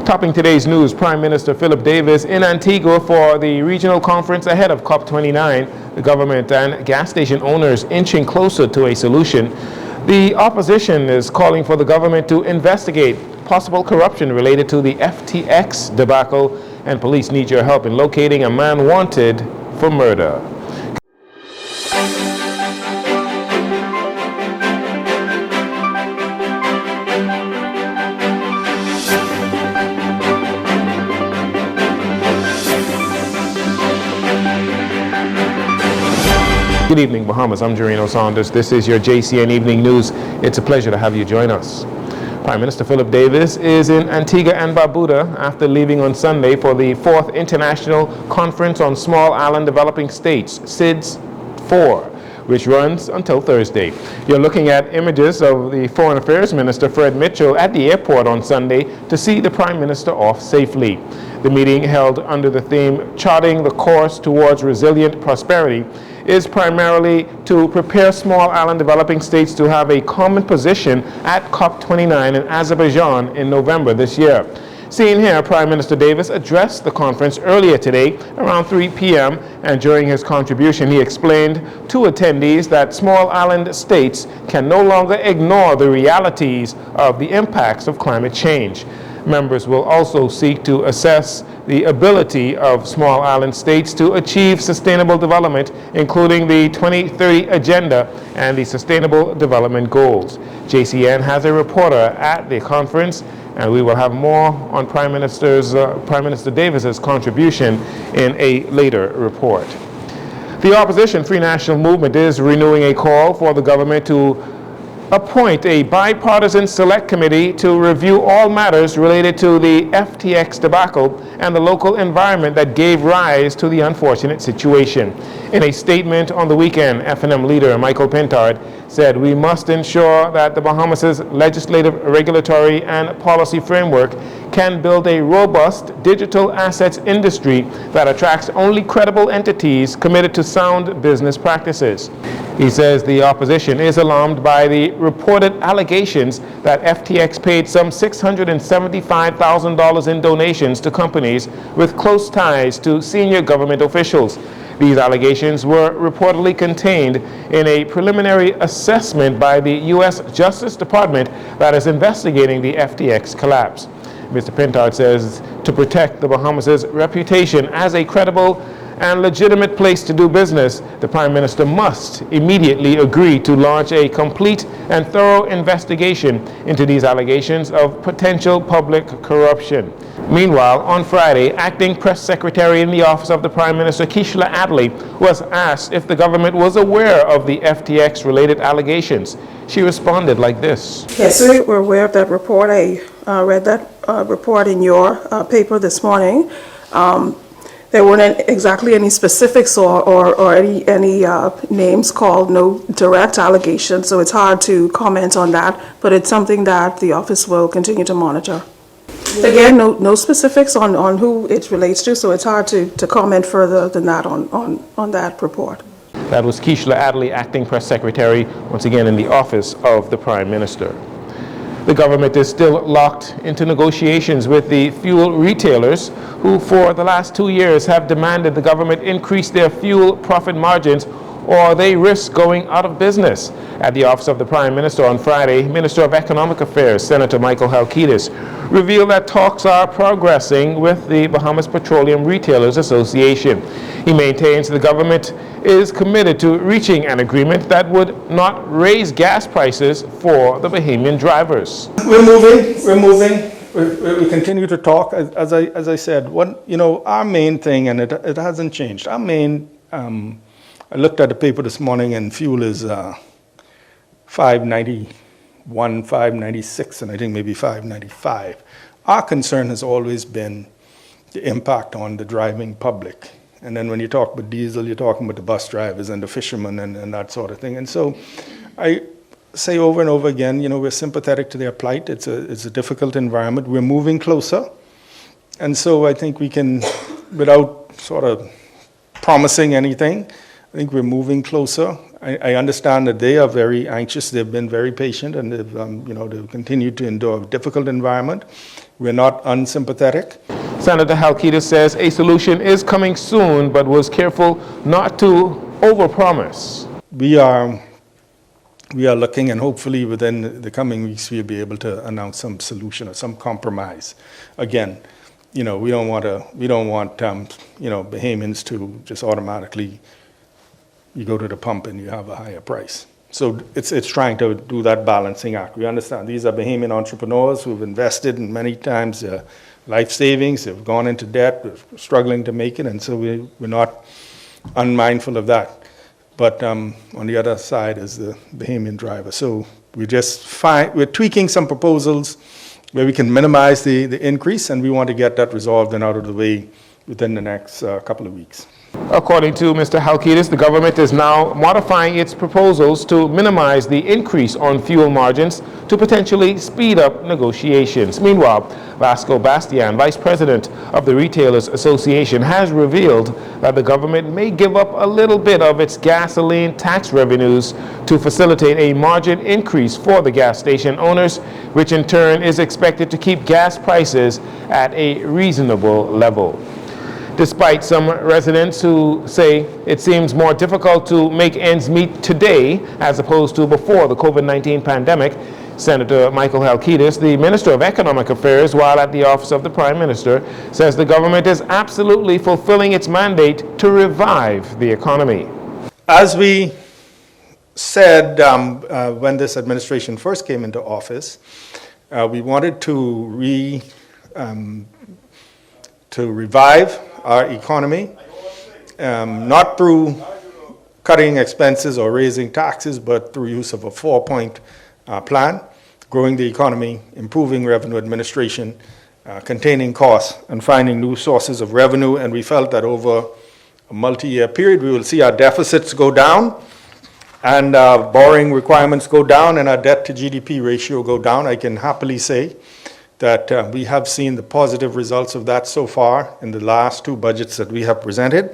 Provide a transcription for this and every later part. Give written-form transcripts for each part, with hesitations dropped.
Topping today's news, Prime Minister Philip Davis in Antigua for the regional conference ahead of COP29. The government and gas station owners inching closer to a solution. The opposition is calling for the government to investigate possible corruption related to the FTX debacle, and police need your help in locating a man wanted for murder. Good evening, Bahamas. I'm Jcn Saunders. This is your JCN Evening News. It's a pleasure to have you join us. Prime Minister Philip Davis is in Antigua and Barbuda after leaving on Sunday for the 4th International Conference on Small Island Developing States, SIDS 4, which runs until Thursday. You're looking at images of the Foreign Affairs Minister Fred Mitchell at the airport on Sunday to see the Prime Minister off safely. The meeting, held under the theme Charting the Course Towards Resilient Prosperity, is primarily to prepare small island developing states to have a common position at COP29 in Azerbaijan in November this year. Seen here, Prime Minister Davis addressed the conference earlier today around 3 p.m. and during his contribution he explained to attendees that small island states can no longer ignore the realities of the impacts of climate change. Members will also seek to assess the ability of small island states to achieve sustainable development, including the 2030 Agenda and the Sustainable Development Goals. JCN has a reporter at the conference, and we will have more on Prime Minister Davis's contribution in a later report. The opposition Free National Movement is renewing a call for the government to appoint a bipartisan select committee to review all matters related to the FTX debacle and the local environment that gave rise to the unfortunate situation. In a statement on the weekend, FNM leader Michael Pintard said, "We must ensure that the Bahamas' legislative, regulatory, and policy framework can build a robust digital assets industry that attracts only credible entities committed to sound business practices." He says the opposition is alarmed by the reported allegations that FTX paid some $675,000 in donations to companies with close ties to senior government officials. These allegations were reportedly contained in a preliminary assessment by the U.S. Justice Department that is investigating the FTX collapse. Mr. Pintard says to protect the Bahamas' reputation as a credible and legitimate place to do business, the Prime Minister must immediately agree to launch a complete and thorough investigation into these allegations of potential public corruption. Meanwhile, on Friday, Acting Press Secretary in the Office of the Prime Minister, Keishla Adley, was asked if the government was aware of the FTX-related allegations. She responded like this. Yes, we were aware of that report. I read that report in your paper this morning. There weren't exactly any specifics or any names called, no direct allegations, so it's hard to comment on that, but it's something that the office will continue to monitor. Again, no specifics on who it relates to, so it's hard to comment further than that on that report. That was Keishla Adley, Acting Press Secretary, once again in the Office of the Prime Minister. The government is still locked into negotiations with the fuel retailers who for the last 2 years have demanded the government increase their fuel profit margins or they risk going out of business. At the Office of the Prime Minister on Friday, Minister of Economic Affairs, Senator Michael Halkitis, revealed that talks are progressing with the Bahamas Petroleum Retailers Association. He maintains the government is committed to reaching an agreement that would not raise gas prices for the Bahamian drivers. We're moving. We continue to talk. As I said, our main thing, and it hasn't changed. Our main, I looked at the paper this morning, and fuel is $5.91, $5.96, and I think maybe $5.95. Our concern has always been the impact on the driving public. And then when you talk about diesel, you're talking about the bus drivers and the fishermen and that sort of thing. And so I say over and over again, we're sympathetic to their plight. It's a difficult environment. We're moving closer. And so I think we can, without sort of promising anything, I think we're moving closer. I understand that they are very anxious. They've been very patient, and they've continued to endure a difficult environment. We're not unsympathetic. Senator Halkitis says a solution is coming soon, but was careful not to overpromise. We are looking, and hopefully within the coming weeks we'll be able to announce some solution or some compromise. Again, we don't want Bahamians to just automatically, you go to the pump and you have a higher price. So it's trying to do that balancing act. We understand these are Bahamian entrepreneurs who've invested in many times their life savings, they've gone into debt, we're struggling to make it, and so we're not unmindful of that. But on the other side is the Bahamian driver. So we're tweaking some proposals where we can minimize the increase, and we want to get that resolved and out of the way within the next couple of weeks. According to Mr. Halkitis, the government is now modifying its proposals to minimize the increase on fuel margins to potentially speed up negotiations. Meanwhile, Vasco Bastian, Vice President of the Retailers Association, has revealed that the government may give up a little bit of its gasoline tax revenues to facilitate a margin increase for the gas station owners, which in turn is expected to keep gas prices at a reasonable level. Despite some residents who say it seems more difficult to make ends meet today as opposed to before the COVID-19 pandemic, Senator Michael Halkitis, the Minister of Economic Affairs, while at the office of the Prime Minister, says the government is absolutely fulfilling its mandate to revive the economy. As we said when this administration first came into office, we wanted to revive our economy, not through cutting expenses or raising taxes, but through use of a 4-point plan, growing the economy, improving revenue administration, containing costs, and finding new sources of revenue. And we felt that over a multi-year period, we will see our deficits go down, and borrowing requirements go down, and our debt to GDP ratio go down. I can happily say that we have seen the positive results of that so far in the last 2 budgets that we have presented.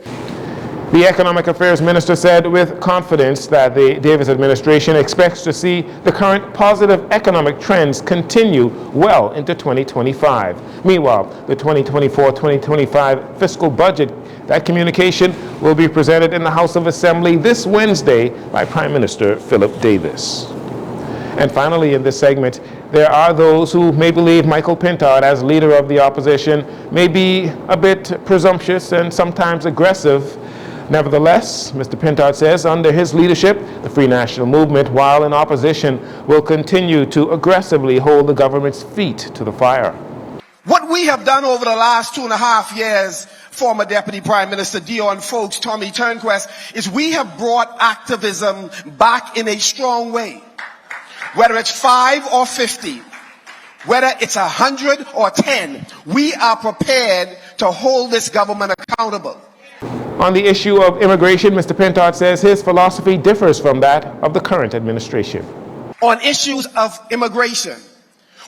The Economic Affairs Minister said with confidence that the Davis administration expects to see the current positive economic trends continue well into 2025. Meanwhile, the 2024-2025 fiscal budget, that communication will be presented in the House of Assembly this Wednesday by Prime Minister Philip Davis. And finally, in this segment, there are those who may believe Michael Pintard, as leader of the opposition, may be a bit presumptuous and sometimes aggressive. Nevertheless, Mr. Pintard says under his leadership, the Free National Movement, while in opposition, will continue to aggressively hold the government's feet to the fire. What we have done over the last 2.5 years, former Deputy Prime Minister Dion Folks, Tommy Turnquest, is we have brought activism back in a strong way. Whether it's 5 or 50, whether it's 100 or 10, we are prepared to hold this government accountable. On the issue of immigration, Mr. Pintard says his philosophy differs from that of the current administration. On issues of immigration,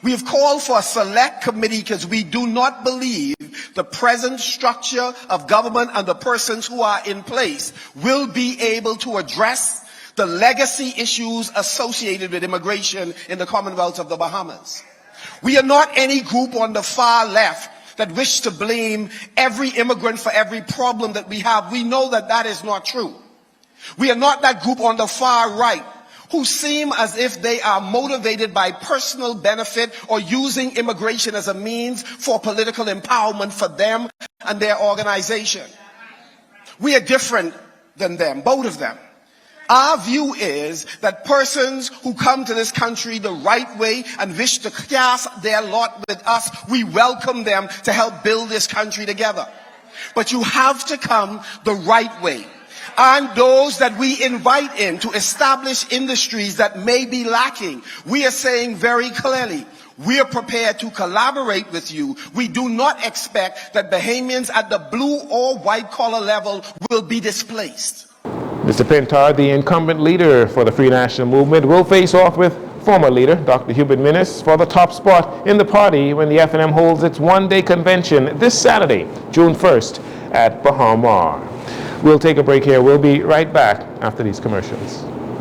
we have called for a select committee because we do not believe the present structure of government and the persons who are in place will be able to address the legacy issues associated with immigration in the Commonwealth of the Bahamas. We are not any group on the far left that wish to blame every immigrant for every problem that we have. We know that that is not true. We are not that group on the far right who seem as if they are motivated by personal benefit or using immigration as a means for political empowerment for them and their organization. We are different than them, both of them. Our view is that persons who come to this country the right way and wish to cast their lot with us, we welcome them to help build this country together. But you have to come the right way. And those that we invite in to establish industries that may be lacking, we are saying very clearly, we are prepared to collaborate with you. We do not expect that Bahamians at the blue or white collar level will be displaced. Mr. Pintard, the incumbent leader for the Free National Movement, will face off with former leader Dr. Hubert Minnis for the top spot in the party when the F&M holds its one-day convention this Saturday, June 1st at Bahar Mar. We'll take a break here. We'll be right back after these commercials.